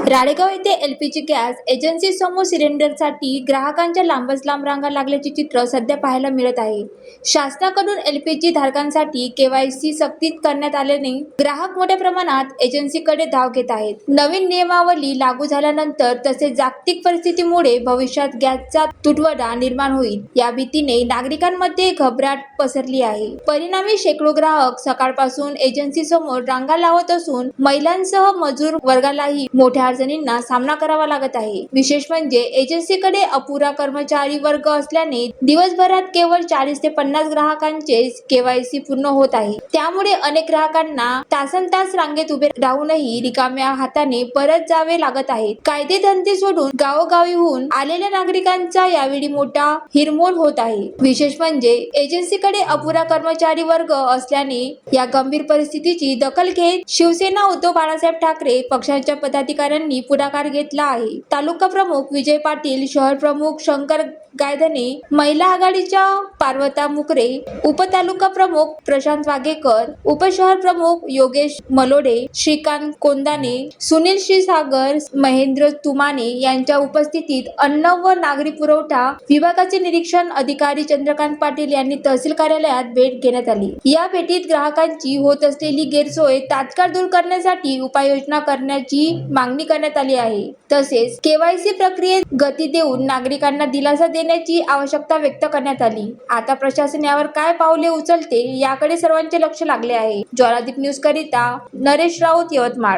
राळेगाव येथे LPG gas agency समोर सिलेंडरसाठी ग्राहकांच्या लांबच लांब रांगा लागल्याचे चित्र सध्या पाहायला मिळत आहे. शासनाकडून एलपीजी धारकांसाठी केवायसी सक्तीत करण्यात आल्याने ग्राहक मोठ्या प्रमाणात एजन्सीकडे धाव घेत आहेत. नवीन नियमावली लागू झाल्यानंतर तसेच जागतिक परिस्थितीमुळे भविष्यात गॅसचा तुटवडा निर्माण होईल या भीतीने नागरिकांमध्ये घबराट पसरली आहे. परिणामी शेकडो ग्राहक सकाळपासून एजन्सी समोर रांगा लावत असून महिलांसह मजूर वर्गालाही मोठ्या अडचणींना सामना करावा लागत आहे. विशेष म्हणजे एजन्सीकडे अपुरा कर्मचारी वर्ग असल्याने दिवसभरात केवळ 40 ते 50 ग्राहकांचे केवायसी पूर्ण होत आहे. त्यामुळे अनेक ग्राहकांना तासनतास रांगेत उभे राहूनही रिकाम्या हाताने परत जावे लागत आहे. कायदे धंदे सोडून गावोगावीहून आलेल्या नागरिकांचा यावेळी मोठा हिरमोड होत आहे. विशेष म्हणजे एजन्सीकडे अपुरा कर्मचारी वर्ग असल्याने या गंभीर परिस्थितीची दखल घेत शिवसेना उद्धव बाळासाहेब ठाकरे पक्षाच्या पदाधिकाऱ्यांनी पुढाकार घेतला आहे. तालुका प्रमुख विजय पाटील, शहर प्रमुख शंकर गायधने, महिला आघाडीच्या पार्वता मुकरे, उपतालुका प्रमुख प्रशांत वाघेकर, उपशहर प्रमुख योगेश मलोडे, श्रीकांत कोंदाने, सुनील क्षीरसागर, महेंद्र तुमाने यांच्या उपस्थितीत अन्न व नागरी पुरवठा विभागाचे निरीक्षण अधिकारी चंद्रकांत पाटील यांनी तहसील कार्यालयात भेट घेण्यात आली. या भेटीत ग्राहकांची होत असलेली गैरसोय तात्काळ दूर करण्यासाठी उपाययोजना करण्याची मागणी करण्यात आली आहे. तसेच केवायसी प्रक्रियेत गती देऊन नागरिकांना दिलासा देण्याची आवश्यकता व्यक्त करण्यात आली. आता प्रशासन यावर काय पावले उचलते याकडे सर्वांचे लक्ष लागले आहे. ज्वालादीप न्यूज करिता नरेश राऊत, यवतमाळ.